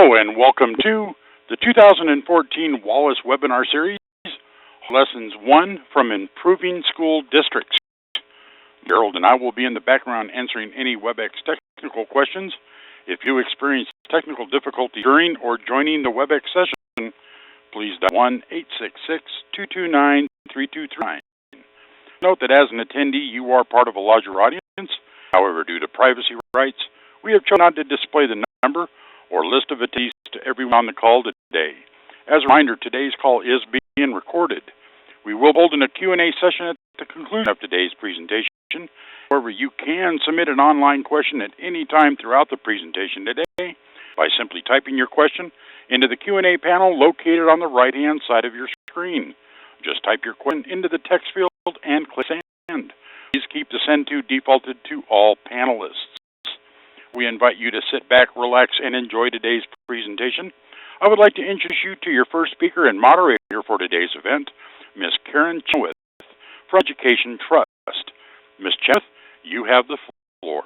Hello and welcome to the 2014 Wallace webinar series, Lessons 1 from Improving School Districts. Gerald and I will be in the background answering any WebEx technical questions. If you experience technical difficulty during or joining the WebEx session, please dial 1-866-229-3239. Note that as an attendee, you are part of a larger audience. However, due to privacy rights, we have chosen not to display the number or list of attendees to everyone on the call today. As a reminder, today's call is being recorded. We will hold a Q&A session at the conclusion of today's presentation. However, you can submit an online question at any time throughout the presentation today by simply typing your question into the Q&A panel located on the right-hand side of your screen. Just type your question into the text field and click Send. Please keep the Send To defaulted to all panelists. We invite you to sit back, relax, and enjoy today's presentation. I would like to introduce you to your first speaker and moderator for today's event, Ms. Karin Chenoweth from Education Trust. Ms. Chenoweth, you have the floor.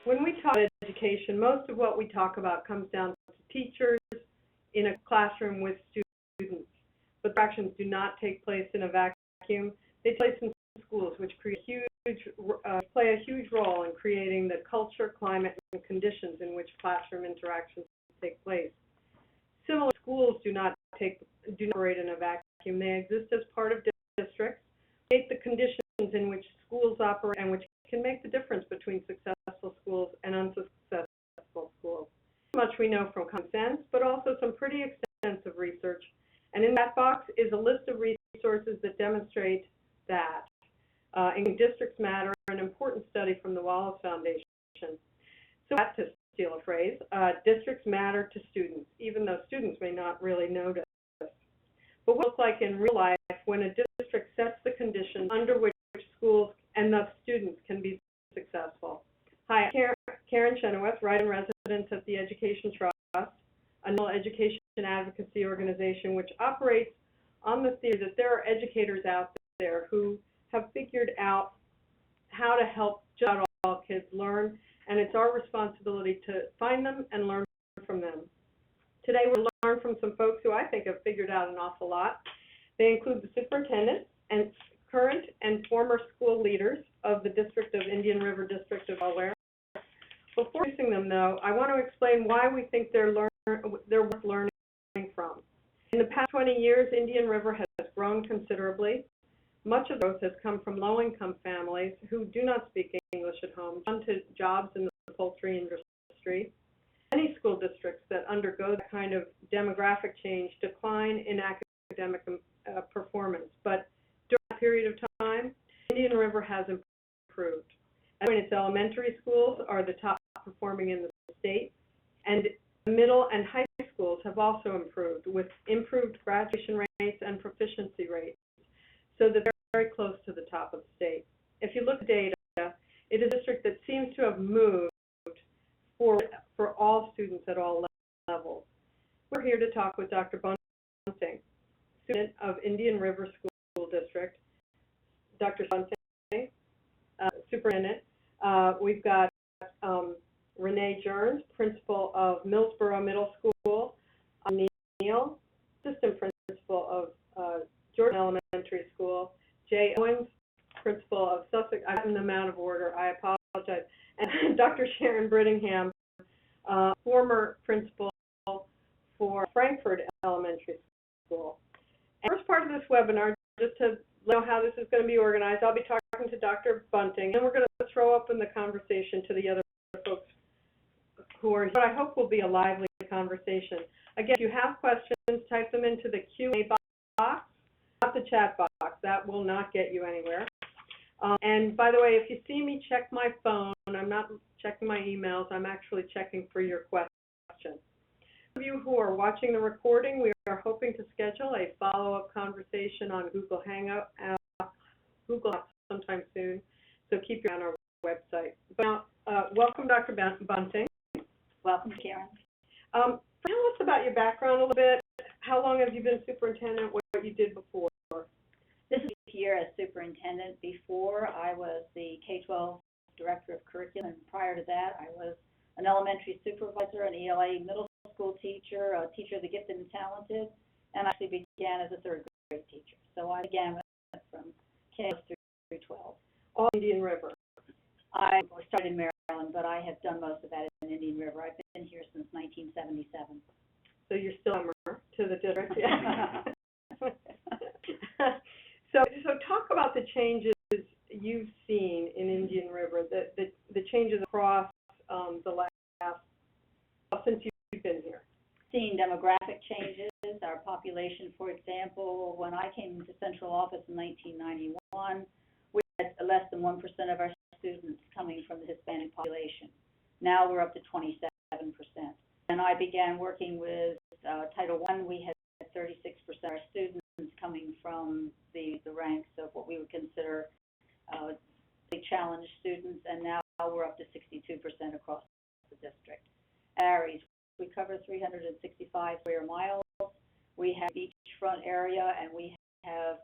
When we talk about education, most of what we talk about comes down to teachers in a classroom with students. But actions do not take place in a vacuum. They take place in schools, which play a huge role in creating the culture, climate, and conditions in which classroom interactions take place. Similar schools do not operate in a vacuum. They exist as part of districts, create the conditions in which schools operate and which can make the difference between successful schools and unsuccessful schools. Much we know from common sense, but also some pretty extensive research. And in that box is a list of resources that demonstrate that. In Districts Matter, an important study from the Wallace Foundation. So, to steal a phrase, districts matter to students, even though students may not really notice. But what it looks like in real life when a district sets the conditions under which schools and thus students can be successful. Hi, I'm Karin Chenoweth, writer and resident at the Education Trust, a national education advocacy organization which operates on the theory that there are educators out there who have figured out how to help just about all kids learn, and it's our responsibility to find them and learn from them. Today we'll learn from some folks who I think have figured out an awful lot. They include the superintendent and current and former school leaders of the District of Indian River District of Delaware. Before introducing them, though, I want to explain why we think they're worth learning from. In the past 20 years, Indian River has grown considerably. Much of the growth has come from low-income families who do not speak English at home, due to jobs in the poultry industry. Many school districts that undergo that kind of demographic change decline in academic performance. But during that period of time, Indian River has improved. And its elementary schools are the top performing in the state, and middle and high schools have also improved, with improved graduation rates and proficiency rates, so that they're very close to the top of the state. If you look at data, it is a district that seems to have moved for all students at all levels. We're here to talk with Dr. Bunting, student of Indian River School District. Dr. Bunting, superintendent. We've got Renee Jerns, principal of Millsboro Middle School. Neil, assistant principal of Jordan Elementary School. Jay Owens, principal of Sussex. I've gotten them out of order. I apologize. And Dr. Sharon Brittingham, former principal for Frankford Elementary School. And first part of this webinar, just to let you know how this is going to be organized, I'll be talking to Dr. Bunting, and we're going to throw up in the conversation to the other folks who are here. But I hope will be a lively conversation. Again, if you have questions, type them into the Q&A box, not the chat box. That will not get you anywhere. And by the way, if you see me check my phone, I'm not checking my emails. I'm actually checking for your questions. For you who are watching the recording, we are hoping to schedule a follow-up conversation on Google Hangout, sometime soon. So keep your eye on our website. But now, welcome, Dr. Bunting. Welcome, Karin. Tell us about your background a little bit. How long have you been superintendent? What you did before? This is year as superintendent. Before, I was the K-12 director of curriculum, and prior to that, I was an elementary supervisor, an ELA middle school teacher, a teacher of the gifted and talented, and I actually began as a third grade teacher. So I began from K through 12. All Indian River. I started in Maryland, but I have done most of that in Indian River. I've been here since 1977. So you're still a member to the district. So talk about the changes you've seen in Indian River, the changes across the last, since you've been here. Seeing demographic changes, our population, for example, when I came into central office in 1991, we had less than 1% of our students coming from the Hispanic population. Now we're up to 27%. When I began working with Title I, we had 36% of our students coming from the ranks of what we would consider challenged students, and now we're up to 62% across the district. Varies. We cover 365 square miles. We have beachfront area, and we have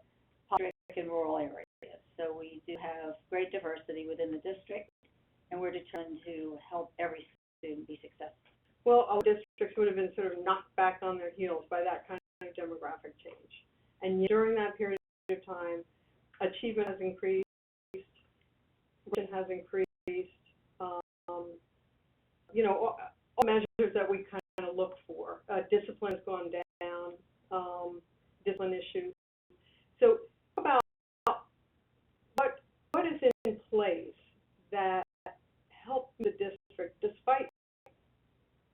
public and rural areas. So we do have great diversity within the district, and we're determined to help every student be successful. Well, our districts would have been sort of knocked back on their heels by that kind of demographic change. And yet, during that period of time, achievement has increased, has increased, all measures that we kind of look for. Discipline has gone down, discipline issues. So about what is in place that helps the district despite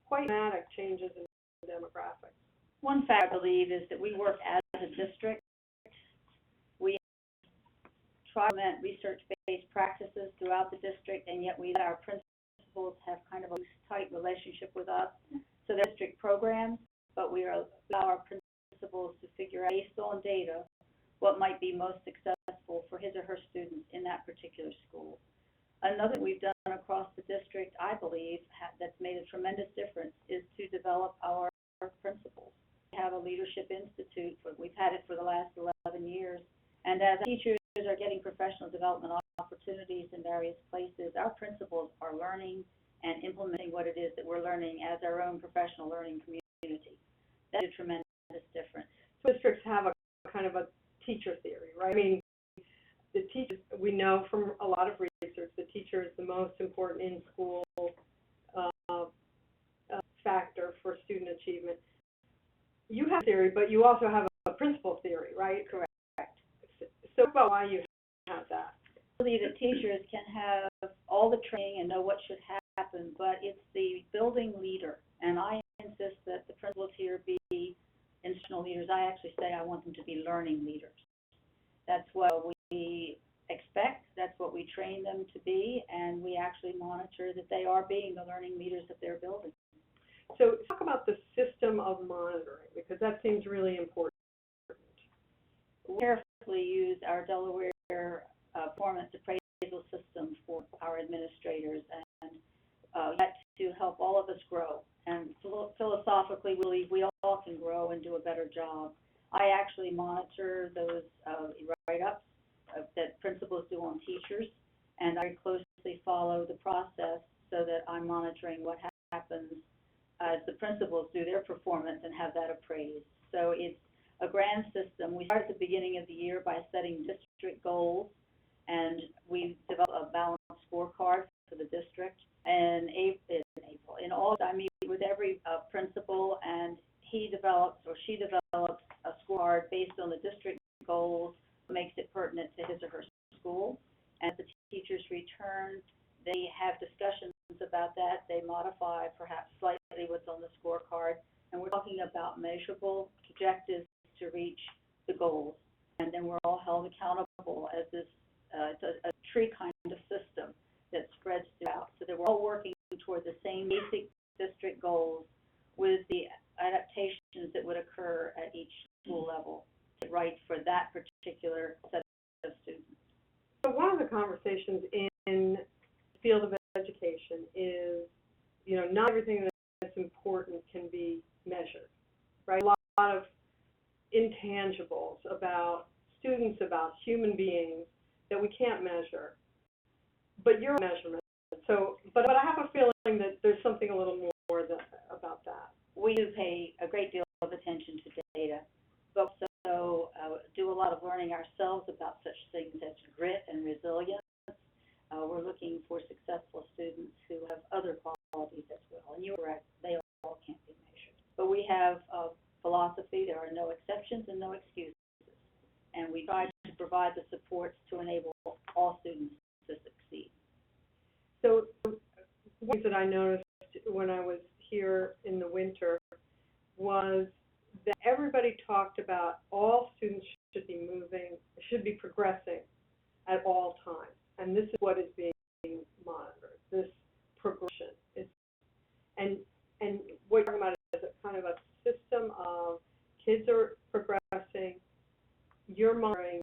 quite dramatic changes in demographics? One fact I believe is that we work as a district. We try to implement research-based practices throughout the district, and yet we let our principals have kind of a tight relationship with us. So they're district programs, but we allow our principals to figure out, based on data, what might be most successful for his or her students in that particular school. Another thing we've done across the district, I believe, that's made a tremendous difference is to develop our principals. We have a leadership institute. We've had it for the last 11 years. And as teachers are getting professional development opportunities in various places, our principals are learning and implementing what it is that we're learning as our own professional learning community. That's a tremendous difference. So districts have a kind of a teacher theory, right? I mean, the teachers, we know from a lot of research, the teacher is the most important in-school factor for student achievement. You have theory, but you also have a principal theory, right? Correct. So about why you have that. I believe that teachers can have all the training and know what should happen, but it's the building leader. And I insist that the principals here be instructional leaders. I actually say I want them to be learning leaders. That's what we expect. That's what we train them to be, and we actually monitor that they are being the learning leaders that they're building. So talk about the system of monitoring, because that seems really important. We carefully use our Delaware performance appraisal system for our administrators, and that to help all of us grow. And philosophically, we believe we all can grow and do a better job. I actually monitor those write-ups that principals do on teachers, and I closely follow the process so that I'm monitoring what happens as the principals do their performance and have that appraised. So it's a grand system. We start at the beginning of the year by setting district goals, and we develop a balanced scorecard for the district. And in August, I meet with every principal, and he develops or she develops a scorecard based on the district goals, makes it pertinent to his or her school. As the teachers return, they have discussions about that. They modify perhaps slightly what's on the scorecard, and we're talking about measurable objectives to reach the goals. And then we're all held accountable as this it's a tree kind of system that spreads throughout, so that we're all working toward the same basic district goals with the adaptations that would occur at each school level to right for that particular set of students. So one of the conversations in the field of education is, not everything that's important can be measured, right? A lot of intangibles about students, about human beings that we can't measure. But your measurements So, but I have a feeling that there's something a little more about that. We do pay a great deal of attention to data, but also do a lot of learning ourselves about such things as grit and resilience. We're looking for successful students who have other qualities as well. And you're correct, they all can't be measured. But we have a philosophy, there are no exceptions and no excuses. And we try to provide the supports to enable all students to succeed. So, one thing that I noticed when I was here in the winter was that everybody talked about all students should be progressing at all times. And this is what is being monitored, this progression. And what you're talking about is a kind of a system of kids are progressing, you're monitoring,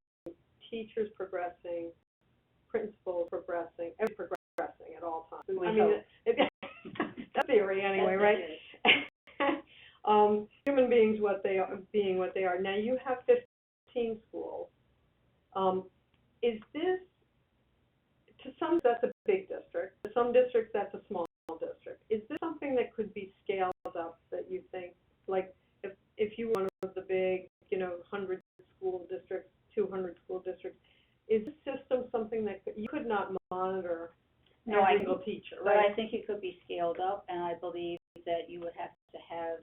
teachers progressing, principals progressing, everybody's progressing at all times. That's theory anyway, right? Human beings being what they are. Now you have 15 schools. Is this, to some that's a big district, to some districts that's a small district. Is this something that could be scaled up that you think, like if you were one of the big, 100 school districts, 200 school districts, is this system something that you could not monitor every single teacher, right? But I think it could be scaled up, and I believe that you would have to have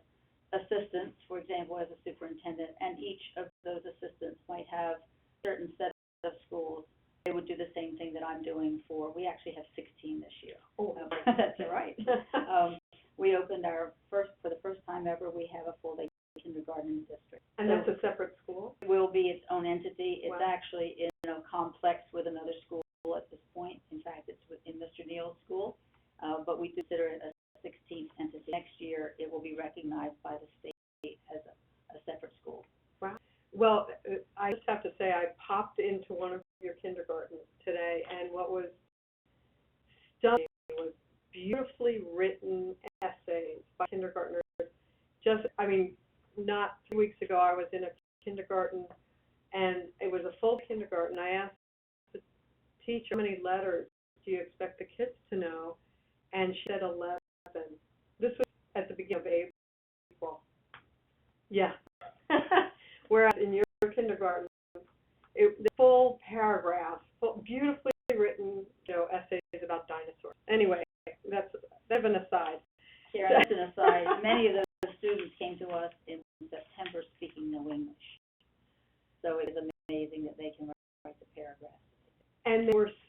assistants, for example, as a superintendent, and each of those assistants might have a certain set of schools. They would do the same thing that I'm doing for, we actually have 16 this year. Oh, that's all right. We opened for the first time ever, we have a full-day kindergarten district. And that's a separate school? It will be its own entity. It's Wow. actually in a complex with another school at this point. In fact, it's in Mr. Neal's school, but we consider it a 16th entity. Next year, it will be recognized by the state as a separate school. Wow. Well, I just have to say, I popped into one of your kindergartens today, and what was stunning was beautifully written essays by kindergartners. Not 2 weeks ago, I was in a kindergarten, and it was a full kindergarten. I asked the teacher, how many letters do you expect the kids to know? And she said 11. This was at the beginning of April. Yeah. Whereas in your kindergarten, the full paragraphs, beautifully written, essays about dinosaurs. Anyway, that's an aside. Here, that's an aside. Many of those students came to us in September speaking no English. So it is amazing that they can write the paragraphs. And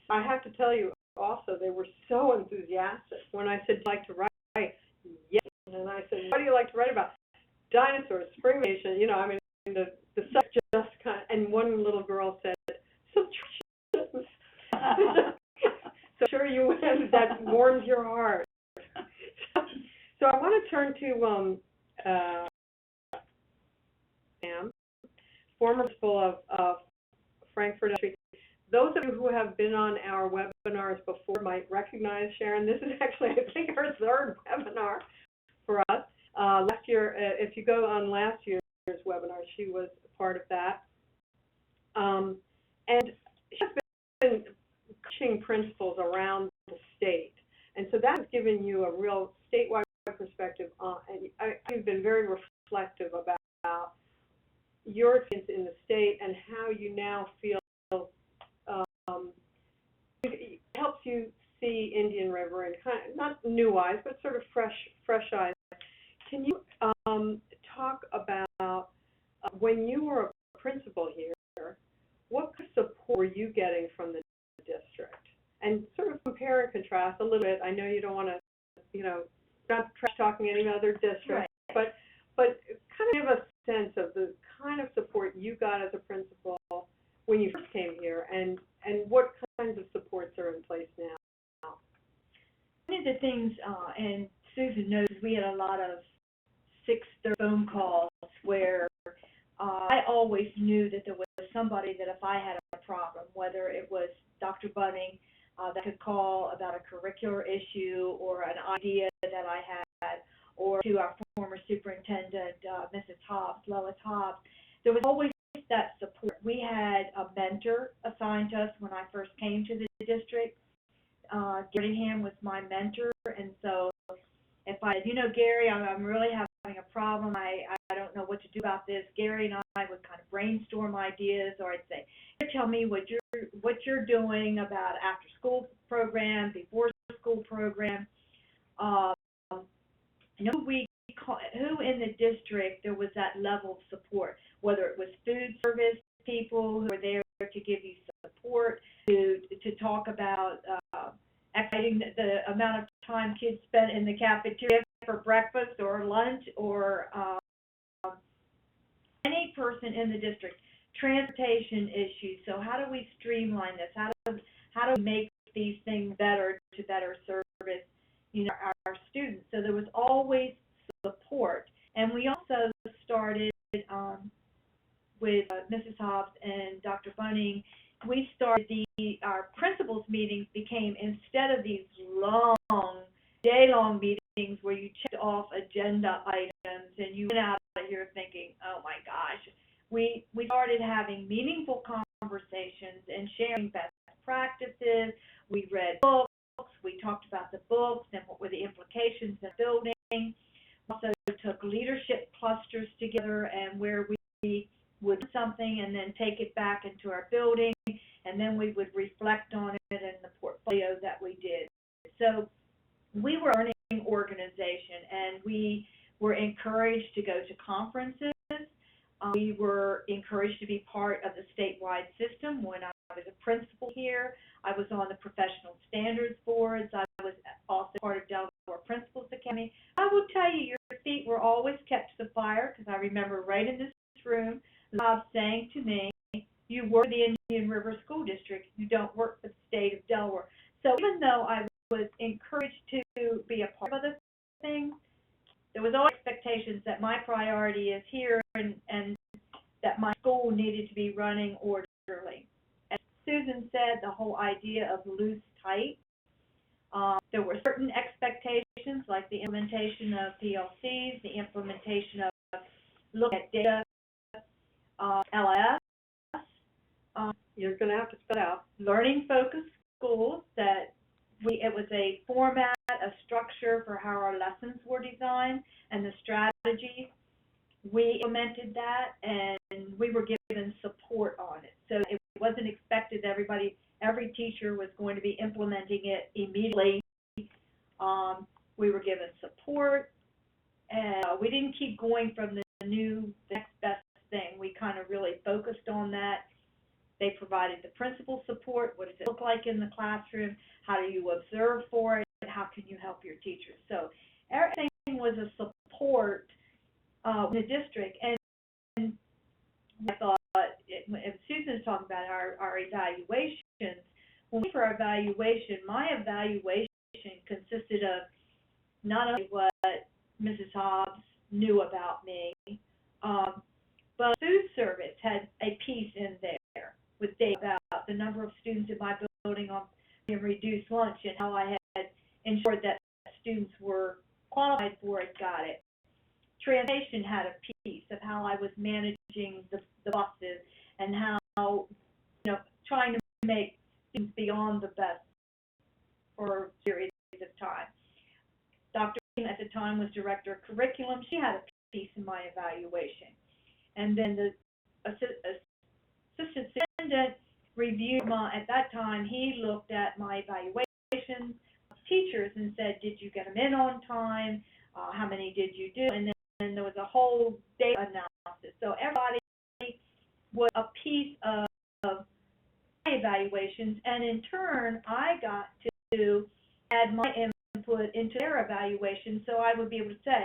I have to tell you also, they were so enthusiastic. When I said, do you like to write? Yes. And I said, what do you like to write about? Dinosaurs, spring vacation, the subject just kind of, and one little girl said, subtractions. So sure you win, that warms your heart. So I want to turn to Sam, former principal of Frankfurt Elementary. Those of you who have been on our webinars before might recognize Sharon. This is actually, I think, her third webinar for us. Last year, if you go on last year's webinar, she was part of that. And she has been coaching principals around the state. And so that has given you a real statewide perspective and I've been very reflective about your experience in the state and how you now feel it helps you see Indian River in kind of, not new eyes, but sort of fresh eyes. Can you talk about when you were a principal here, what kind of support were you getting from the district? And sort of compare and contrast a little bit. I know you don't want to, not trash talking any other district, right. but kind of give a sense of the kind of support you got as a principal when you first came here, and what kinds of supports are in place now. One of the things, and Susan knows, we had a lot of 6-30 phone calls where I always knew that there was somebody that if I had a problem, whether it was Dr. Bunting, that could call about a curricular issue or an idea that I had, or to our former superintendent, Mrs. Hobbs, Lois Hobbs. There was always that support. We had a mentor assigned to us when I first came to the district. Gary was my mentor, and so if I, Gary, I'm really having a problem. I don't know what to do about this. Gary and I would kind of brainstorm ideas, or I'd say, tell me what you're doing about after school program, before school program. Who in the district there was that level of support, whether it was food service people who were there to give you support, to talk about expediting the amount of time kids spent in the cafeteria for breakfast or lunch, or any person in the district. Transportation issues. So how do we streamline this? How do we make these things better to better service, our students? So there was always support, and we also started with Mrs. Hobbs and Dr. Bunting. We started our principals meetings became, instead of these day-long meetings where you checked off agenda items and you went out of here thinking, oh my gosh, we started having meaningful conversations and sharing best practices. We read books, we talked about the books and what were the implications of building. We also took leadership clusters together, and where we would do something and then take it back into our building, and then we would reflect on it in the portfolio that we did. So we were a learning organization, and we were encouraged to go to conferences. We were encouraged to be part of the statewide system. When I was a principal here, I was on the professional standards boards. I was also part of Delaware Principals Academy. I will tell you, your feet were always kept to the fire, because I remember right in this room, Bob saying to me, you work for the Indian River School District, you don't work for the state of Delaware. So even though I was encouraged to be a part of other things, there was always expectations that my priority is here, and that my school needed to be running orderly. As Susan said, the whole idea of loose tight. There were certain expectations, like the implementation of PLCs, the implementation of look at data, LIS. You're going to have to spell out. Learning-focused schools, that it was a format, a structure for how our lessons were designed, and the strategy. We implemented that, and we were given support on it. So it wasn't expected that every teacher was going to be implementing it immediately. We were given support, and we didn't keep going from the next best thing. We kind of really focused on that. They provided the principal support. What does it look like in the classroom? How do you observe for it? How can you help your teachers? So everything was a support in the district. And I thought, if Susan's talking about our evaluations, when we did our evaluation, my evaluation consisted of not only what Mrs. Hobbs knew about me, but food service had a piece in there with data about the number of students in my building on reduced lunch, and how I had ensured that students were qualified for it, got it. Transportation had a piece of how I was managing the buses, and how, trying to make students beyond the best for periods of time. Dr. at the time was director of curriculum. She had a piece in my evaluation. And then the assistant superintendent reviewed at that time, he looked at my evaluations of teachers and said, did you get them in on time? How many did you do? And then there was a whole data analysis. So everybody was a piece of my evaluations, and in turn, I got to add my input into their evaluation, so I would be able to say,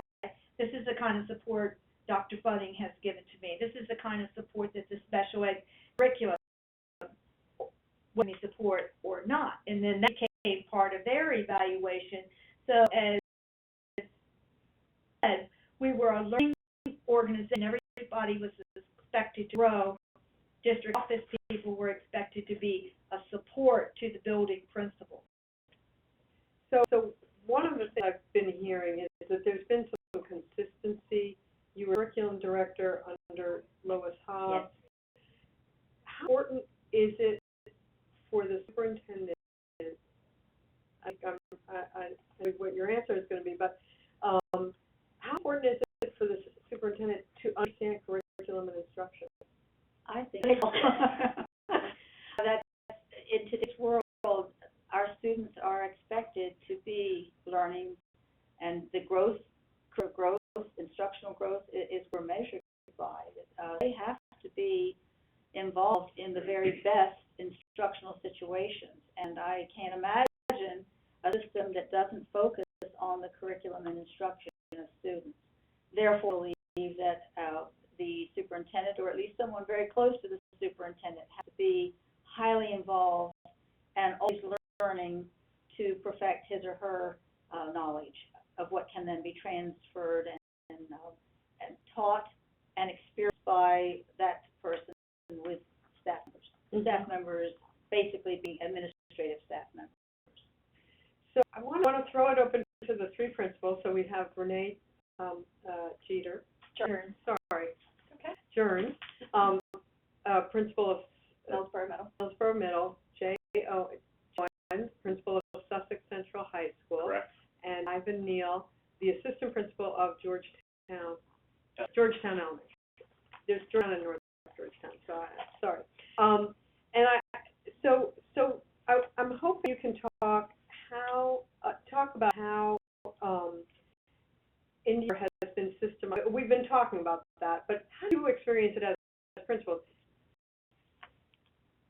this is the kind of support Dr. Bunting has given to me. This is the kind of support that the special ed curriculum would me support or not. And then that became part of their evaluation. So as said, we were a learning organization. Everybody was expected to grow. District office people were expected to be a support to the building principal. So one of the things I've been hearing is that there's been some consistency. You were curriculum director under Lois Hobbs. Yes. How important is it for the superintendent I know what your answer is going to be, but how important is it for the superintendent to understand curriculum and instruction? I think that in today's world, our students are expected to be learning, and the instructional growth is we're measured by. They have to be involved in the very best instructional situations, and I can't imagine a system that doesn't focus on the curriculum and instruction of students. Therefore, I believe that the superintendent, or at least someone very close to the superintendent, has to be highly involved and always learning to perfect his or her knowledge of what can then be transferred and taught and experienced by that person with staff members. Staff members basically being administrative staff members. So I want to throw it open to the three principals. So we have Renee Jearns, Jearns, principal of Millsboro Middle, J.O. Jones, principal of Sussex Central High School. Correct. And Ivan Neal, the assistant principal of Georgetown Elementary. There's Georgetown and North Georgetown, so sorry. I'm hoping you can talk about how India has been systemized. We've been talking about that, but how do you experience it as principals?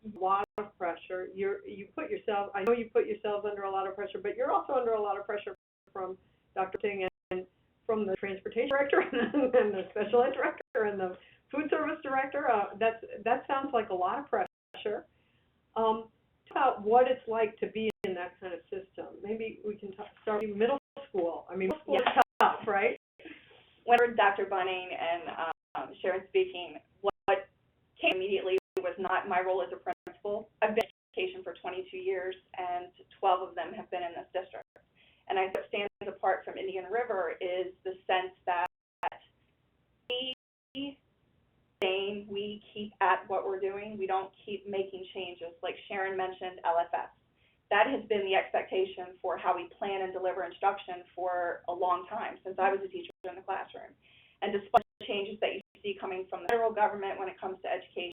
A lot of pressure. I know you put yourselves under a lot of pressure, but you're also under a lot of pressure from Dr. Bunting and from the transportation director and the special ed director and the food service director. That sounds like a lot of pressure. Talk about what it's like to be in that kind of system. Maybe we can start with middle school. I mean, middle school is tough, right? When I heard Dr. Bunting and Sharon speaking, what came immediately was not my role as a principal. I've been in education for 22 years, and 12 of them have been in this district. And I think what stands apart from Indian River is the sense that we keep at what we're doing. We don't keep making changes. Like Sharon mentioned, LFS. That has been the expectation for how we plan and deliver instruction for a long time, since I was a teacher in the classroom. And despite the changes that you see coming from the federal government when it comes to education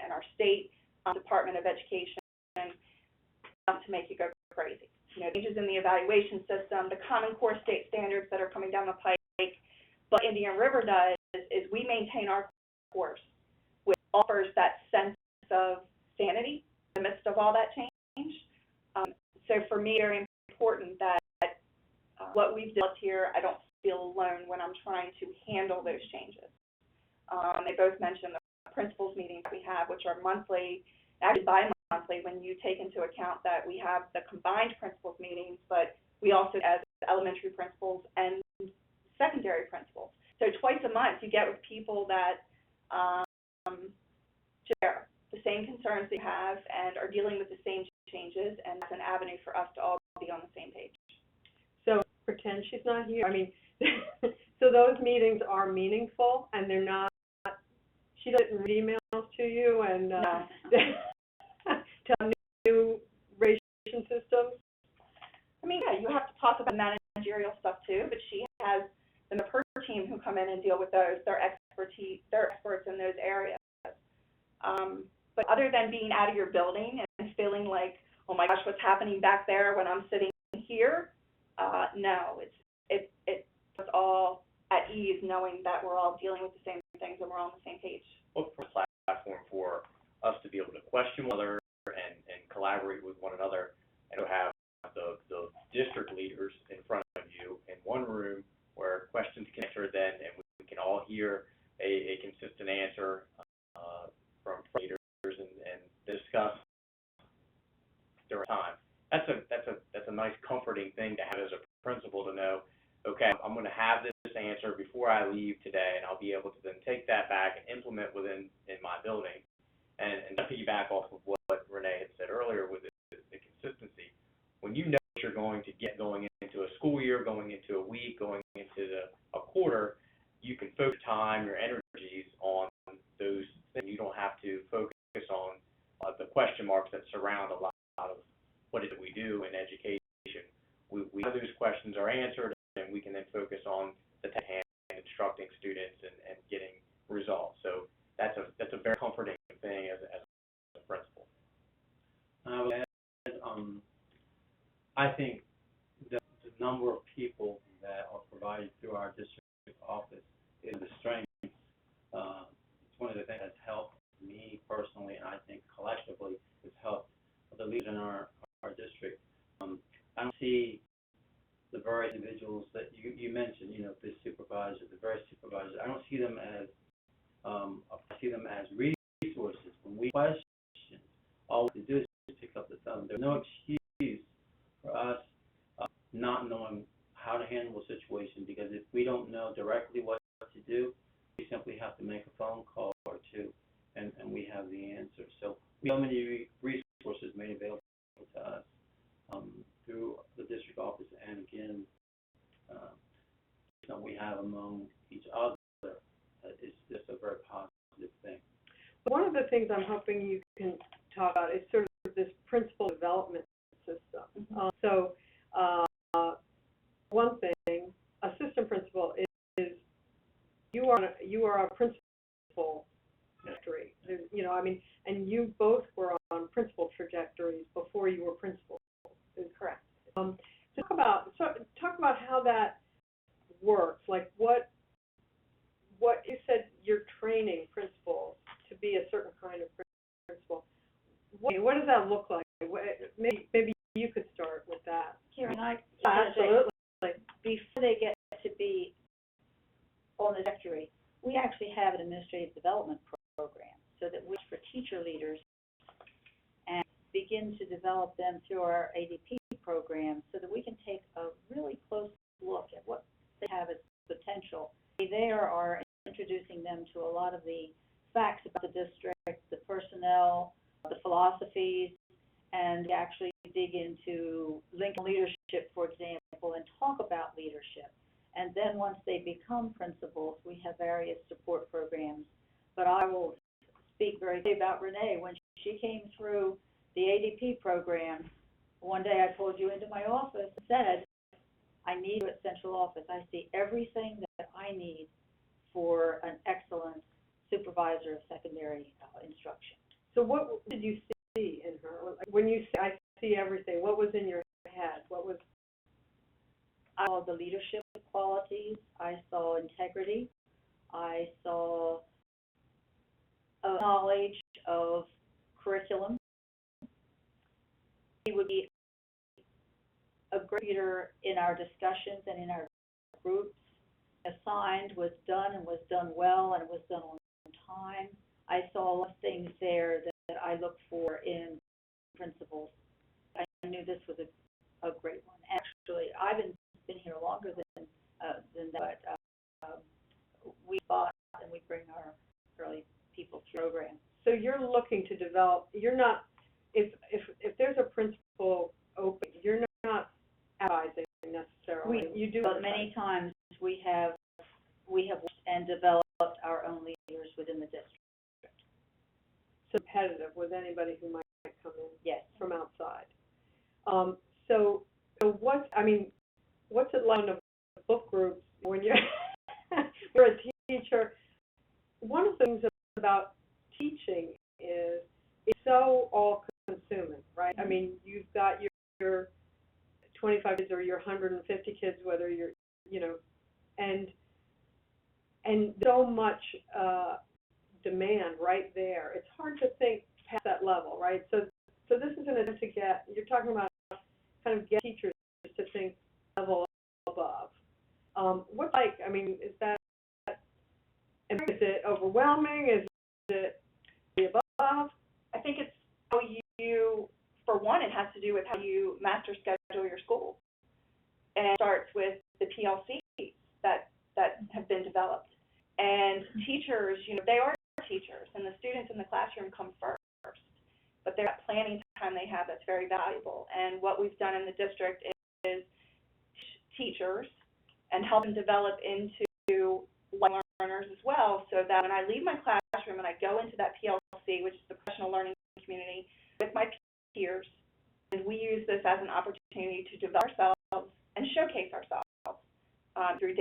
and our state Department of Education, enough to make you go crazy. You know, changes in the evaluation system, the Common Core state standards that are coming down the pike. But Indian River does is we maintain our course, which offers that sense of sanity in the midst of all that change. So for me, very important that what we've developed here, I don't feel alone when I'm trying to handle those changes. They both mentioned the principals meetings we have, which are monthly, actually bi-monthly, when you take into account that we have the combined principals meetings, but we also as elementary principals and secondary principals. So twice a month you get with people that share the same concerns that you have and are dealing with the same changes, and that's an avenue for us to all be on the same page. So pretend she's not here. I mean, so those meetings are meaningful, and they're not, she doesn't read emails to you and No. tell new ration systems. I mean, yeah, you have to talk about managerial stuff too, but she has some of her team who come in and deal with those. They're experts in those areas. But other than being out of your building and feeling like, oh my gosh, what's happening back there when I'm sitting here? No, it's all at ease knowing that we're all dealing with the same things and we're all on the same page. Look for a platform for us to be able to question one another and collaborate with one another, and to have the district leaders in front of you in one room where questions can answer then, and we can all hear a consistent answer from leaders and discuss during time. That's a nice comforting thing to have as a principal, to know, okay, I'm going to have this answer before I leave today, and I'll be able to then take that back and implement in my building. And to piggyback off of what Renee had said earlier with the consistency, when you know what you're going to get going into a school year, going into a week, going into a quarter, you can focus time, your energies on those things. You don't have to focus on the question marks that surround a lot of what it is we do in education. We are answered, and we can then focus on the hand and instructing students and getting results. So that's a very comforting thing as a principal. I would add, I think the number of people that are provided through our district office is the strength. It's one of the things that's helped me personally, and I think collectively has helped the leaders in our district. I don't see the various individuals that you mentioned, the supervisors, the various supervisors. I don't see them as I see them as resources. When we question, all we have to do is pick up the phone. There's no excuse for us not knowing how to handle a situation, because if we don't know directly what to do, we simply have to make a phone call or two, and we have the answer. So we have many resources made available to us through the district office, and again, we have among each other. It's just a very positive thing. One of the things I'm hoping you can talk about is sort of this principal development system. One thing, assistant principal is you are a principal trajectory. And you both were on principal trajectories before you were principal. Is correct. Talk about how that works. Like what you said, you're training principals to be a certain kind of principal. What does that look like? Maybe you could start with that. Karin, Absolutely. Before they get to be on the trajectory, we actually have an administrative development program so that we, for teacher leaders, and begin to develop them through our ADP program so that we can take a really close look at what they have as potential. We there are introducing them to a lot of the facts about the district, the personnel, the philosophies, and actually dig into Lincoln leadership, for example, and talk about leadership. And then once they become principals, we have various support programs. But I will speak very clearly about Renee. When she came through the ADP program, one day I pulled you into my office and said, I need you at central office. I see everything that I need for an excellent supervisor of secondary instruction. So what did you see in her? When you say, I see everything, what was in your head? I saw the leadership qualities. I saw integrity. I saw a knowledge of curriculum. He would be a great leader in our discussions and in our groups. Assigned was done and was done well and was done on time. I saw a lot of things there that I look for in principals. I knew this was a great one. Actually, I've been here longer than that, but we fought and we bring our early people through the program. So you're looking to develop. You're not. If there's a principal open, you're not advising necessarily. You do. But many times we have worked and developed our own leaders within the district. So competitive with anybody who might come in. Yes. From outside. So what's it like in the book groups when you're a teacher? One of the things about teaching is it's so all-consuming, right? I mean, you've got your 25 kids or your 150 kids, whether you're, and so much demand right there. It's hard to think past that level, right? So this is an attempt to you're talking about kind of get teachers to think level above. What's like, is it overwhelming? Is it the above? I think it's how you, for one, it has to do with how you master schedule your school. And it starts with the PLCs that have been developed. And teachers, they are teachers, and the students in the classroom come first. But there's that planning time they have that's very valuable. And what we've done in the district is teachers and help them develop into learners as well, so that when I leave my classroom and I go into that PLC, which is the professional learning community, with my peers, and we use this as an opportunity to develop ourselves and showcase ourselves.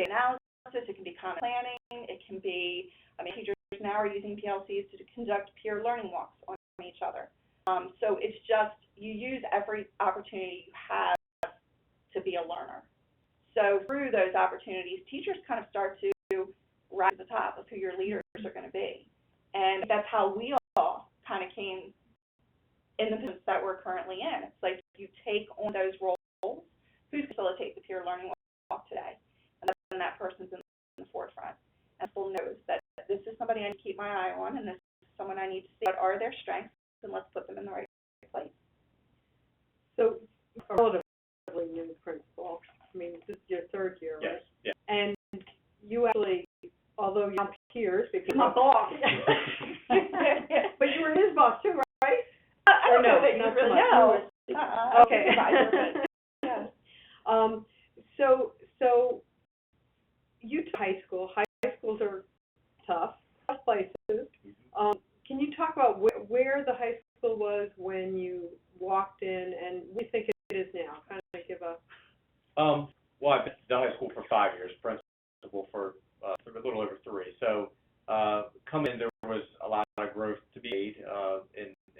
data analysis, it can be content planning, it can be, teachers now are using PLCs to conduct peer learning walks on each other. So it's just, you use every opportunity you have to be a learner. So through those opportunities, teachers kind of start to rise to the top of who your leaders are going to be. And that's how we all kind of came in the positions that we're currently in. It's like you take on those roles. Who's facilitate the peer learning walk today? And then that person's in the forefront. And school knows that this is somebody I need to keep my eye on, and this is someone I need to see what are their strengths, and let's put them in the right place. So, a relatively new principal. I mean, this is your third year, right? Yes, yeah. And you actually, although you're not peers, because My boss. but you were his boss too, right? I don't Or no, know that you not so really much. know. Okay. Yeah. So you to high school. High schools are tough places. Can you talk about where the high school was when you walked in, and we think it is now? Kind of give a. Well, I've been to high school for 5 years, principal for a little over 3. So coming in, there was a lot of growth to be made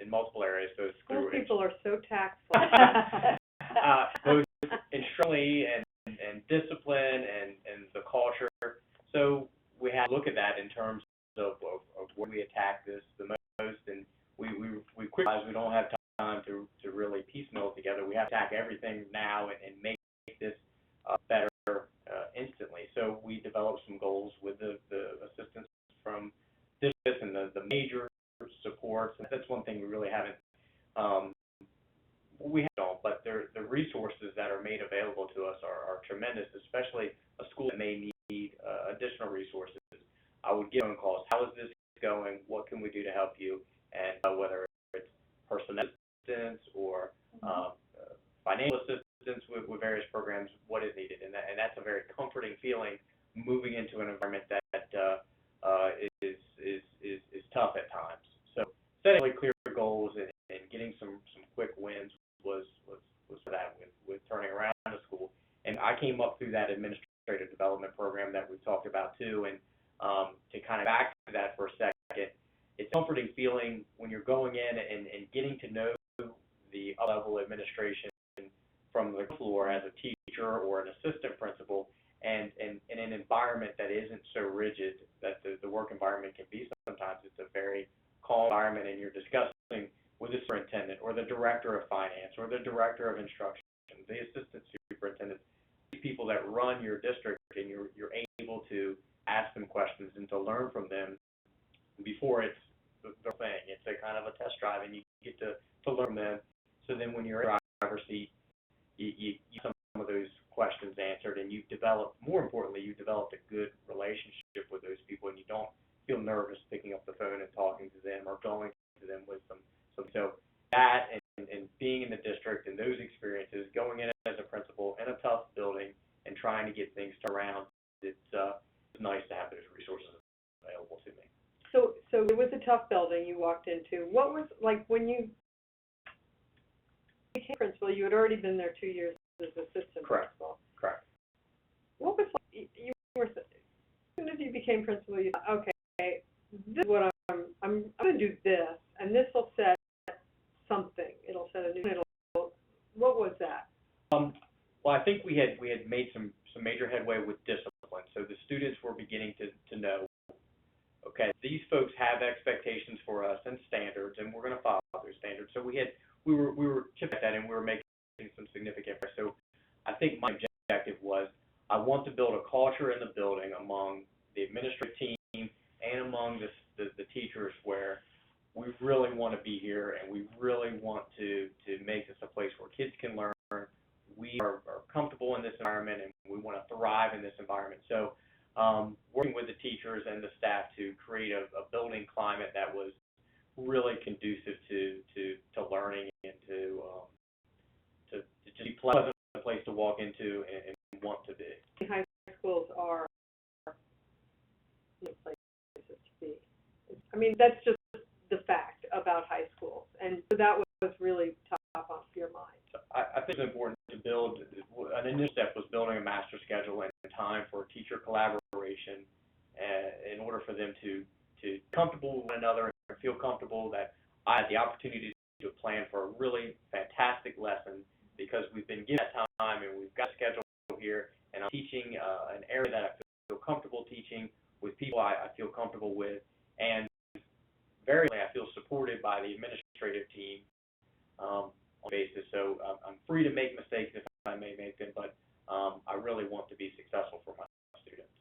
in multiple areas. Both School through people are so tactful. both instructionally and discipline and the culture. So we have to look at that in terms of where we attack this the most, and we quickly realize we don't have time to really piecemeal it together. We have to attack everything now and make this better instantly. So we developed some goals with the assistance from this and the major supports, and that's one thing we really haven't we don't, but the resources that are made available to us are tremendous, especially a school that may need additional resources. I would give phone calls. How is this going? What can we do to help you? And whether it's personnel assistance or financial assistance with various programs, what is needed, and that's a very comforting feeling moving into an environment that is tough at times. So setting really clear goals and getting some quick wins was for that with turning around a school. And I came up through that administrative development program that we've talked about too, and to kind of back to that for a second, it's a comforting feeling when you're going in and getting to know the level administration from the floor as a teacher or an assistant principal, and in an environment that isn't so rigid that the work environment can be sometimes. It's a very calm environment, and you're discussing with the superintendent or the director of finance or the director of instruction, the assistant superintendent, these people that run your district, and you're able to ask them questions and to learn from them before it's the thing. It's a kind of a test drive, and you get to learn from them. So then when you're in the driver's seat, you some of those questions answered, and more importantly, you've developed a good relationship with those people, and you don't feel nervous picking up the phone and talking to them or going to them with some. So that and being in the district and those experiences, going in as a principal in a tough building and trying to get things turned around, it's nice to have those resources available to me. So it was a tough building you walked into. What was, like, when you became principal, you had already been there 2 years as assistant principal. Correct. What was, you were, as soon as you became principal, you thought, okay, this is what I'm going to do this, and this will set something. It'll set a new, what was that? Well, I think we had made some major headway with discipline. So the students were beginning to know, okay, these folks have expectations for us and standards, and we're going to follow those standards. So we were chipping at that, and we were making some significant progress. So I think my objective was, I want to build a culture in the building among the administrative team and among the teachers where we really want to be here, and we really want to make this a place where kids can learn. We are comfortable in this environment, and we want to thrive in this environment. So working with the teachers and the staff to create a building climate that was really conducive to learning and to just be pleasant, a place to walk into and want to be. High schools are places to be. I mean, that's just the fact about high schools, and so that was really top of your mind. I think it's important to build, an initial step was building a master schedule and time for teacher collaboration, in order for them to comfortable with one another and feel comfortable that I had the opportunity to plan for a really fantastic lesson, because we've been given that time and we've got a schedule here, and I'm teaching an area that I feel comfortable teaching with people I feel comfortable with, and very I feel supported by the administrative team on a basis. So I'm free to make mistakes if I may make them, but I really want to be successful for my students.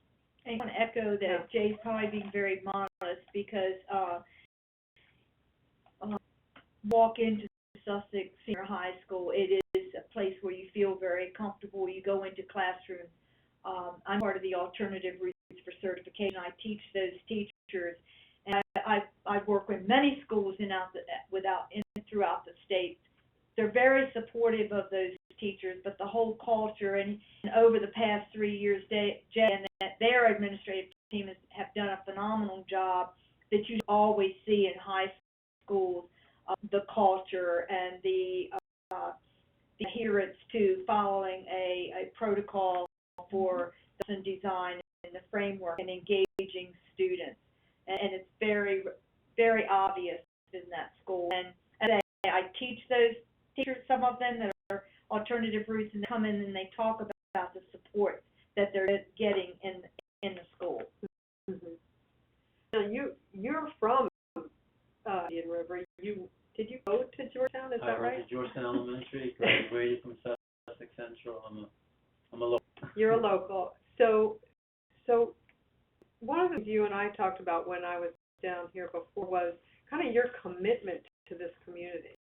And I want to echo that Jay's probably being very modest, because walk into Sussex Senior High School, it is a place where you feel very comfortable. You go into classrooms. I'm part of the Alternative Routes for Certification. I teach those teachers, and I've worked with many schools throughout the state. They're very supportive of those teachers, but the whole culture, and over the past 3 years, Jay and their administrative team have done a phenomenal job that you always see in high schools, the culture and the adherence to following a protocol for lesson design and the framework and engaging students. And it's very, very obvious in that school. And I teach those teachers, some of them that are alternative routes, and they come in and they talk about the support that they're getting in the school. Mm-hmm. Now you're from Indian River. Did you go to Georgetown? Is that right? I went to Georgetown Elementary, graduated from Sussex Central. I'm a local. You're a local. So one of the things you and I talked about when I was down here before was kind of your commitment to this community,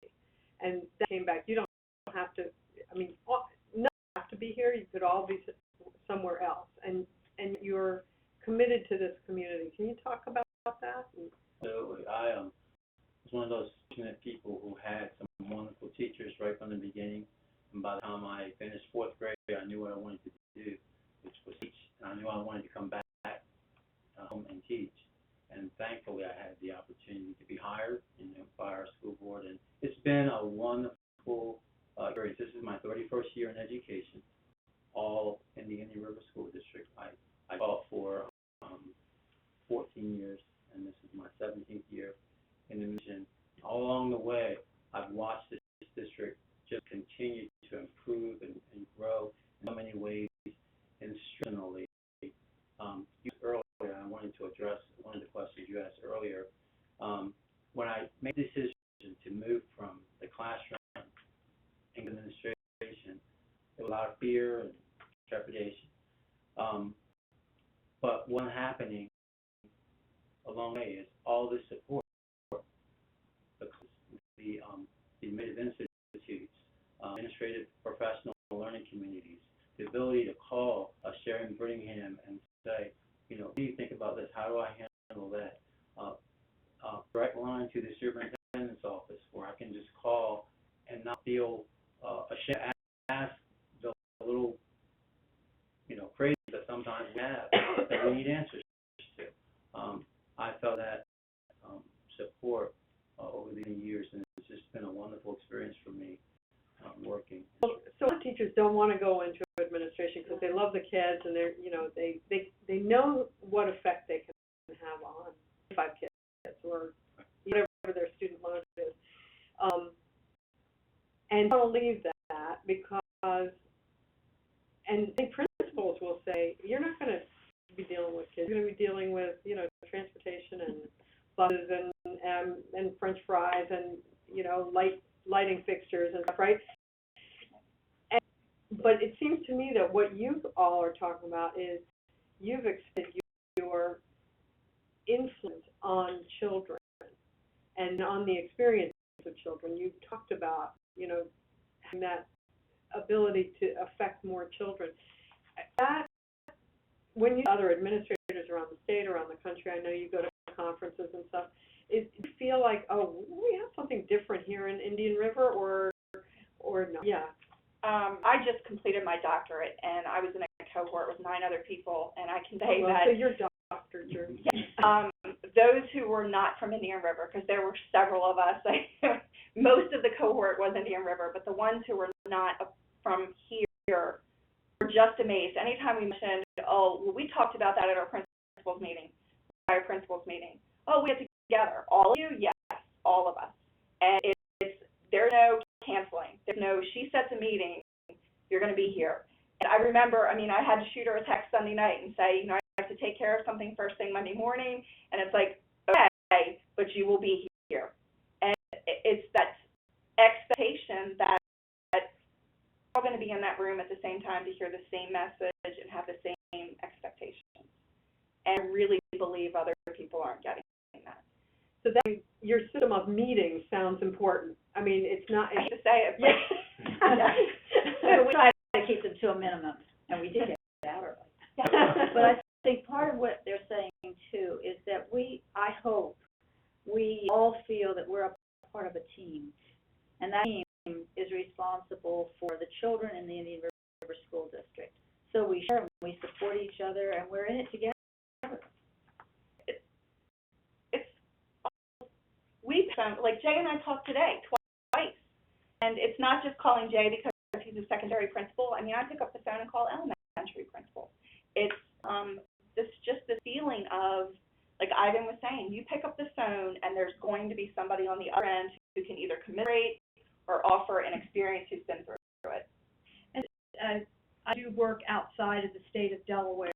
and that came back. You don't have to. I mean, not have to be here. You could all be somewhere else, and you're committed to this community. Can you talk about that? So I was one of those fortunate people who had some wonderful teachers right from the beginning. And by the time I finished fourth grade, I knew what I wanted to do, which was teach. And I knew I wanted to come back home and teach. And thankfully, I had the opportunity to be hired, by our school board. And it's been a wonderful experience. This is my 31st year in education, all in the Indian River School District. I taught for 14 years, and this is my 17th year in the mission. All along the way, I've watched this district just continue to improve and grow in so many ways instrumentally. Earlier, I wanted to address one of the questions you asked earlier. When I made the decision to move from the classroom and administration, there was a lot of fear and trepidation. But what's happening along the way is all this support, the admitted institutes, administrative professional learning communities, the ability to call Sharon Brittingham and say, what do you think about this? How do I handle that? Direct line to the superintendent's office where I can just call and not feel ashamed to ask the little, crazy that sometimes we have that we need answers to. I felt that support over the years, and it's just been a wonderful experience for me working. So some teachers don't want to go into administration because they love the kids, and they're, they know what effect they can have on 5 kids or whatever their student load is. And don't leave that because, and the principals will say, you're not going to be dealing with kids. You're going to be dealing with, transportation and buses and French fries and, lighting fixtures and stuff, right? But it seems to me that what you all are talking about is you've extended your influence on children and on the experience of children. You've talked about, having that ability to affect more children. That, when you other administrators around the state, around the country, I know you go to conferences and stuff, you feel like, oh, we have something different here in Indian River, or no? Yeah. I just completed my doctorate, and I was in a cohort with 9 other people, and I can say that. So you're Dr. Journey. Those who were not from Indian River, because there were several of us. Most of the cohort was Indian River, but the ones who were not from here were just amazed. Anytime we mentioned, oh, well, we talked about that at our principals meeting, Oh, we get together. All of you? Yes, all of us. And there's no canceling. There's no, she sets a meeting, you're going to be here. And I remember, I had to shoot her a text Sunday night and say, I have to take care of something first thing Monday morning. And it's like, okay, but you will be here. And it's that expectation that we're all going to be in that room at the same time to hear the same message and have the same expectations. And I really believe other people aren't getting that. So that your system of meetings sounds important. It's not. I hate to say it, but We try to keep them to a minimum, and we did get out early. But I think part of what they're saying too is that I hope we all feel that we're a part of a team, and that team is responsible for the children in the Indian River School District. So we share, we support each other, and we're in it together. Like Jay and I talked today twice, and it's not just calling Jay because he's a secondary principal. I pick up the phone and call elementary principals. It's just the feeling of, like Ivan was saying, you pick up the phone and there's going to be somebody on the other end who can either commiserate or offer an experience who's been through it. And I do work outside of the state of Delaware.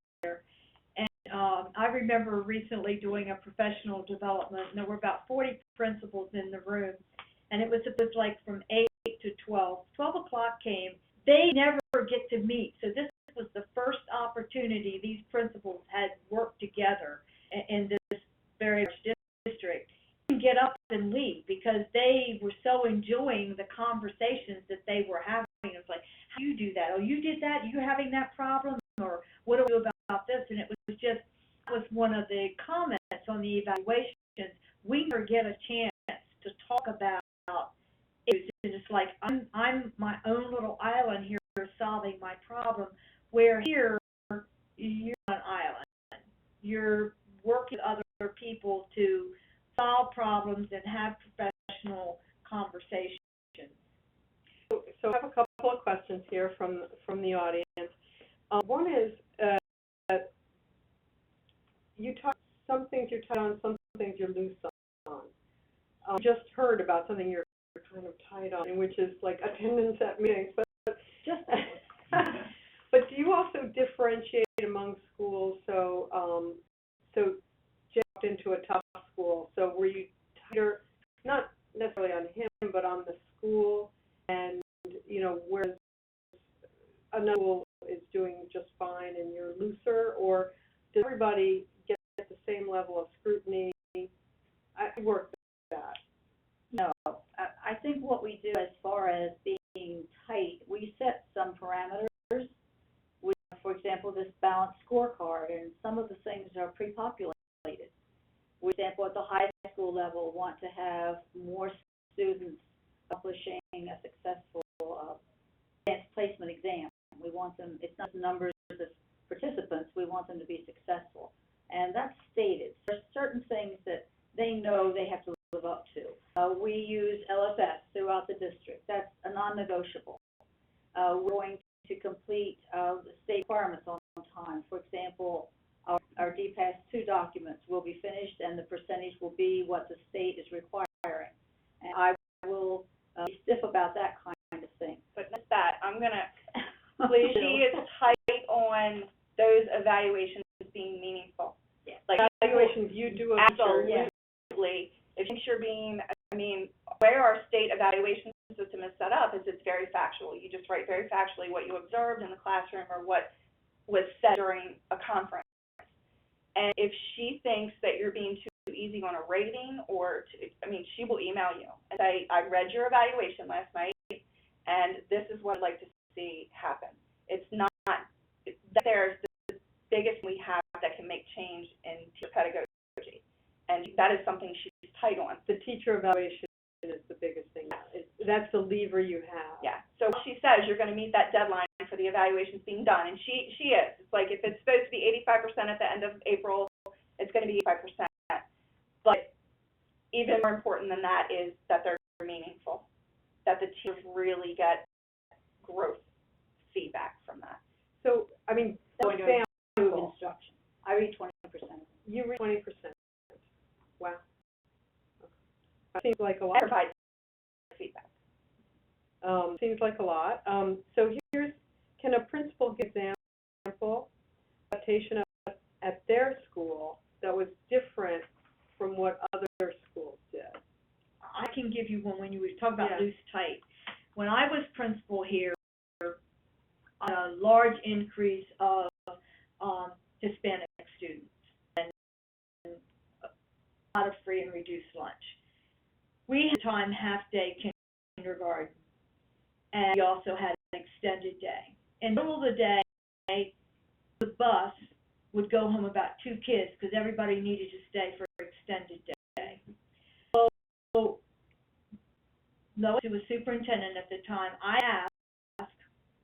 I remember recently doing a professional development, and there were about 40 principals in the room, and it was like from 8 to 12. 12 o'clock came. They never get to meet, so this was the first opportunity these principals had worked together in this very large district. They didn't get up and leave because they were so enjoying the conversations that they were having. It was like, how do you do that? Oh, you did that? You're having that problem? Or what do we do about this? And it was just, that was one of the comments on the evaluations. We never get a chance to talk about it. It's like, I'm my own little island here solving my problem, where here you're on an island. You're working with other people to solve problems and have professional conversations. So I have a couple of questions here from the audience. One is, some things you're tight on, some things you're loose on. Just heard about something you're kind of tight on, which is like attendance at meetings. But do you also differentiate among schools? So Jay walked into a tough school. So were you tighter, not necessarily on him, but on the school? And whereas another school is doing just fine and you're looser, or does everybody get the same level of scrutiny? I work with that. No, I think what we do as far as being tight, we set some parameters. For example, this balanced scorecard, and some of the things are pre-populated. For example, at the high school level, want to have more students accomplishing a successful advanced placement exam. We want them, it's not numbers of participants, we want them to be successful. And that's stated. There's certain things that they know they have to live up to. We use LFS throughout the district. That's a non-negotiable. We're going to complete the state requirements on time. For example, our DPAS 2 documents will be finished and the percentage will be what the state is requiring. And I will be stiff about that kind of thing. But with that, I'm going to, please, she is tight on those evaluations being meaningful. Yeah. Like Evaluations you do of absolutely. teachers. If you think you're being, where our state evaluation system is set up is it's very factual. You just write very factually what you observed in the classroom or what was said during a conference. And if she thinks that you're being too easy on a rating, she will email you and say, I read your evaluation last night, and this is what I'd like to see happen. It's not, there's the biggest we have that can make change in teacher pedagogy. And that is something she's tight on. The teacher evaluation is the biggest thing. That's the lever you have. Yeah. So she says you're going to meet that deadline for the evaluations being done, and she is. It's like if it's supposed to be 85% at the end of April, it's going to be 85%. But even more important than that is that they're meaningful, that the teachers really get growth feedback from that. So, I mean, So for in your example, instruction, I read 20%. you read 20%. Wow. Seems like a lot. Provide feedback. Seems like a lot. So can a principal give an example, adaptation at their school that was different from what other schools did? I can give you one when you were talking about Yeah. loose tight. When I was principal here, a large increase of Hispanic students and a lot of free and reduced lunch. We had time half-day kindergarten, and we also had an extended day. In the middle of the day, the bus would go home about 2 kids because everybody needed to stay for an extended day. So Lois, who was superintendent at the time, I asked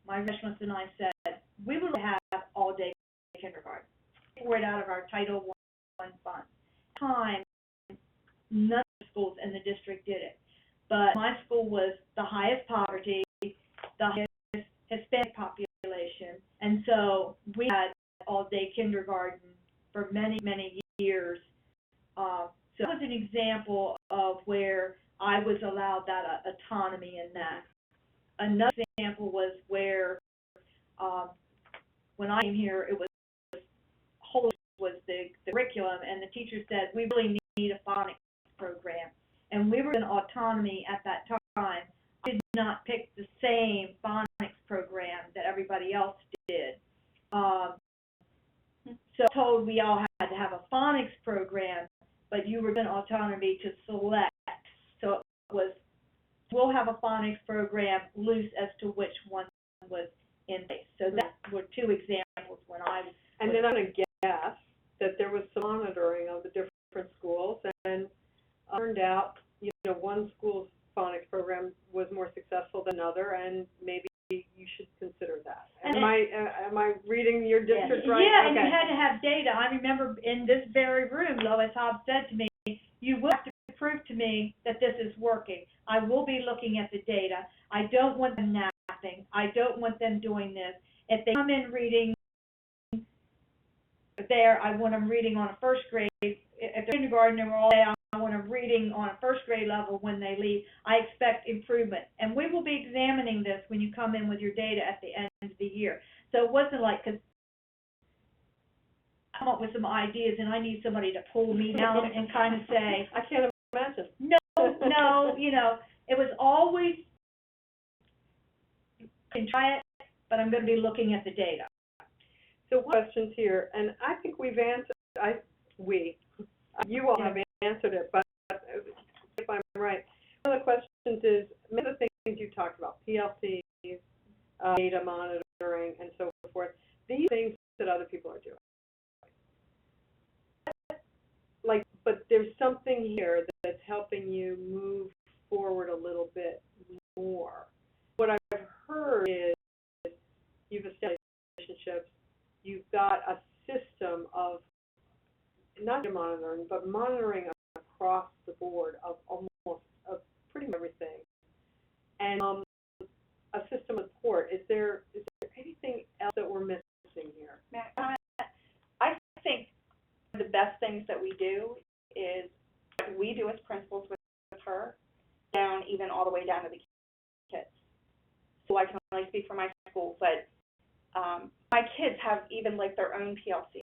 my specialist and I said, we would have all-day kindergarten. We're out of our Title I fund. Time, none of the schools in the district did it. But my school was the highest poverty, the highest Hispanic population, and so we had all-day kindergarten for many, many years. So that was an example of where I was allowed that autonomy in that. Another example was where when I came here, it was whole was the curriculum, and the teacher said we really need a phonics program, and we were in autonomy at that time. I did not pick the same phonics program that everybody else did. So I told we all had to have a phonics program, but you were given autonomy to select. So it was, we'll have a phonics program, loose as to which one was in place. So that were 2 examples when I was. And then I'm going to guess that there was some monitoring of the different schools, and turned out, one school's phonics program was more successful than another, and maybe you should consider that. Am I reading your district right? Yeah, okay. and you had to have data. I remember in this very room, Lois Hobbs said to me, you will have to prove to me that this is working. I will be looking at the data. I don't want them napping. I don't want them doing this. If they come in reading there, I want them reading on a first grade. If they're kindergarten and we're all day, I want them reading on a first grade level when they leave. I expect improvement. And we will be examining this when you come in with your data at the end of the year. So it wasn't like, because I come up with some ideas and I need somebody to pull me down and kind of say, I can't imagine. no, it was always, you can try it, but I'm going to be looking at the data. So questions here, and I think we've answered, you all have answered it, but if I'm right, one of the questions is, many of the things you talked about, PLCs, data monitoring, and so forth, these things that other people are doing. But there's something here that's helping you move forward a little bit more. What I've heard is you've established relationships, you've got a system of not just monitoring, but monitoring across the board of pretty much everything, and a system of support. Is there anything else that we're missing here? I think the best things that we do is what we do as principals with her, down even all the way down to the kids. So I can only speak for my school, but my kids have even like their own PLCs.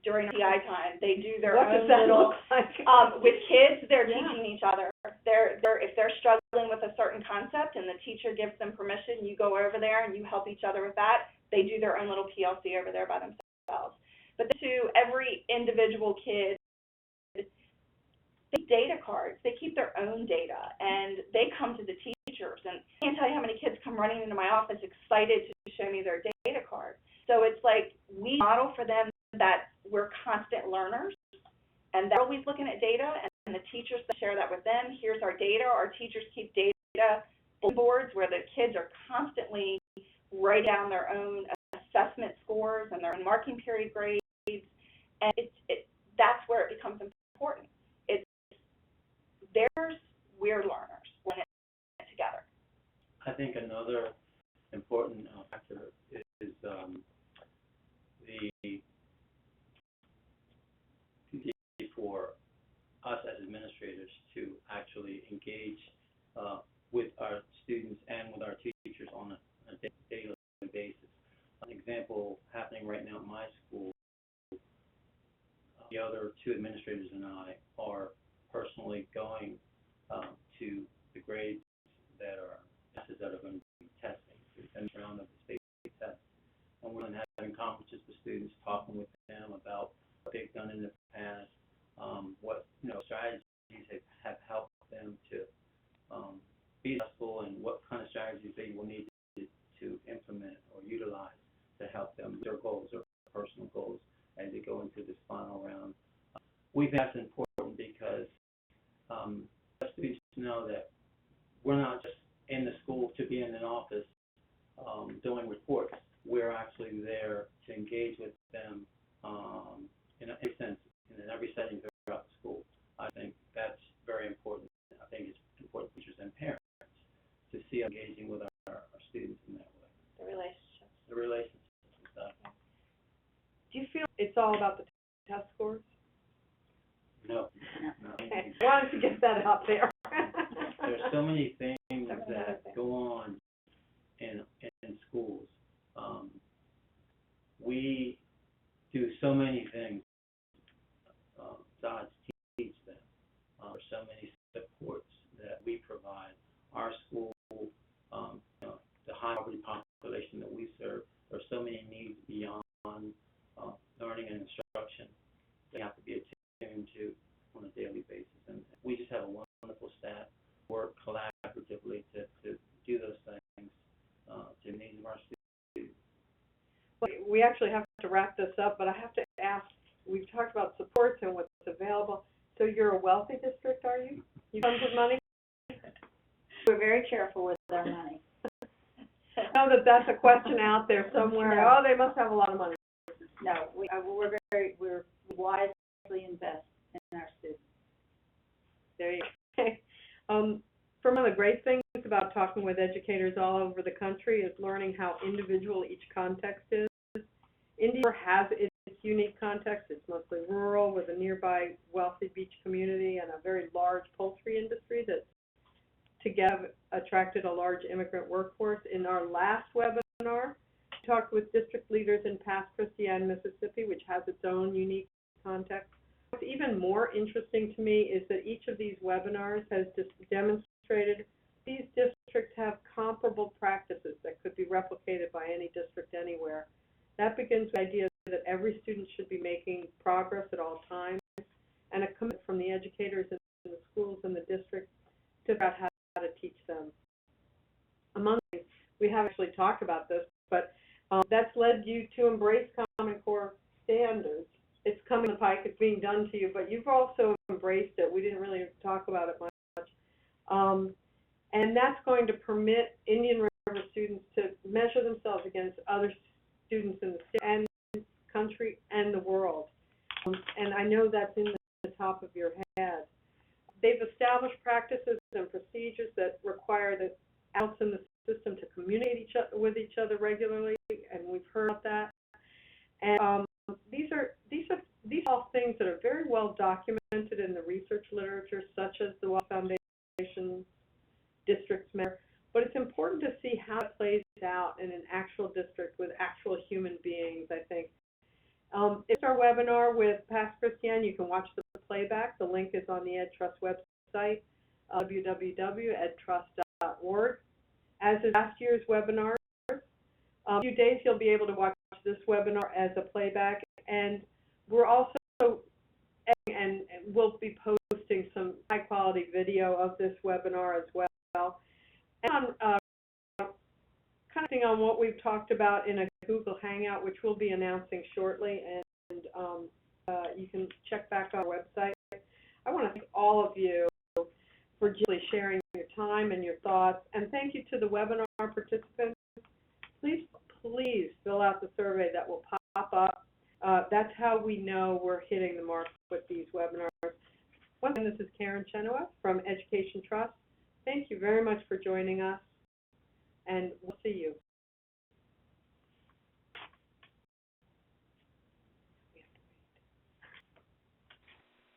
During PI time, they do their What own does that little, look like? with kids, they're Yeah. teaching each other. If they're struggling with a certain concept and the teacher gives them permission, you go over there and you help each other with that. They do their own little PLC over there by themselves. But to every individual kid, they data cards. They keep their own data, and they come to the teachers. And I can't tell you how many kids come running into my office excited to show me their data card. So it's like we model for them that we're constant learners, and they're always looking at data, and the teachers share that with them. Here's our data. Our teachers keep data boards where the kids are constantly writing down their own assessment scores and their own marking period grades, and that's where it becomes important. It's theirs, we're learners. We're in it together. I think another important factor is the for us as administrators to actually engage with our students and with our teachers on a daily basis. An example happening right now at my school, the other two administrators and I are personally going to the grades that are going to be testing, and round of the state test. And we're having conferences with students, talking with them about what they've done in the past, what strategies have helped them to be successful, and what kind of strategies they will need to implement or utilize to help them with their goals or personal goals as they go into this final round. We think that's important because students know that we're not just in the school to be in an office doing reports. We're actually there to engage with them in a sense, in every setting throughout the school. I think that's very important. I think it's important for teachers and parents to see engaging with our students in that way. The relationships and stuff. Do you feel it's all about the test scores? No. Okay. I wanted to get that out there. There's so many things that go on in schools. We do so many things besides teach them. There's so many supports that we provide. Our school, the high poverty population that we serve, there's so many needs beyond learning and instruction they have to be attuned to on a daily basis. And we just have a wonderful staff, work collaboratively to do those things to the needs of our students. We actually have to wrap this up, but I have to ask, we've talked about supports and what's available. So you're a wealthy district, are you? You come with money? We're very careful with our money. I know that's a question out there somewhere. No. Oh, they must have a lot of money. No, we wisely invest in our students. There you go. For one of the great things about talking with educators all over the country is learning how individual each context is. India has its unique context. It's mostly rural with a nearby wealthy beach community and a very large poultry industry that together attracted a large immigrant workforce. In our last webinar, we talked with district leaders in Pass Christian, Mississippi, which has its own unique context. What's even more interesting to me is that each of these webinars has just demonstrated these districts have comparable practices that could be replicated by any district anywhere. That begins with the idea that every student should be making progress at all times, and a commitment from the educators in the schools and the district to figure out how to teach them. Among things, we haven't actually talked about this, but that's led you to embrace Common Core standards. It's coming the pike, it's being done to you, but you've also embraced it. We didn't really talk about it much. And that's going to permit Indian River students to measure themselves against other students in the state and country and the world. And I know that's in the top of your head. They've established practices and procedures that require the adults in the system to communicate with each other regularly, and we've heard about that. And these are all things that are very well documented in the research literature, such as the Wallace Foundation districts matter. But it's important to see how it plays out in an actual district with actual human beings, I think. It's our webinar with Pass Christian. You can watch the playback. The link is on the EdTrust website, www.edtrust.org. As is last year's webinar, in a few days you'll be able to watch this webinar as a playback. And we're also, and we'll be posting some high-quality video of this webinar as well. And commenting on what we've talked about in a Google Hangout, which we'll be announcing shortly, and you can check back on our website. I want to thank all of you for really sharing your time and your thoughts, and thank you to the webinar participants. Please fill out the survey that will pop up. That's how we know we're hitting the mark with these webinars. Once again, this is Karin Chenoweth from Education Trust. Thank you very much for joining us, and we'll see you.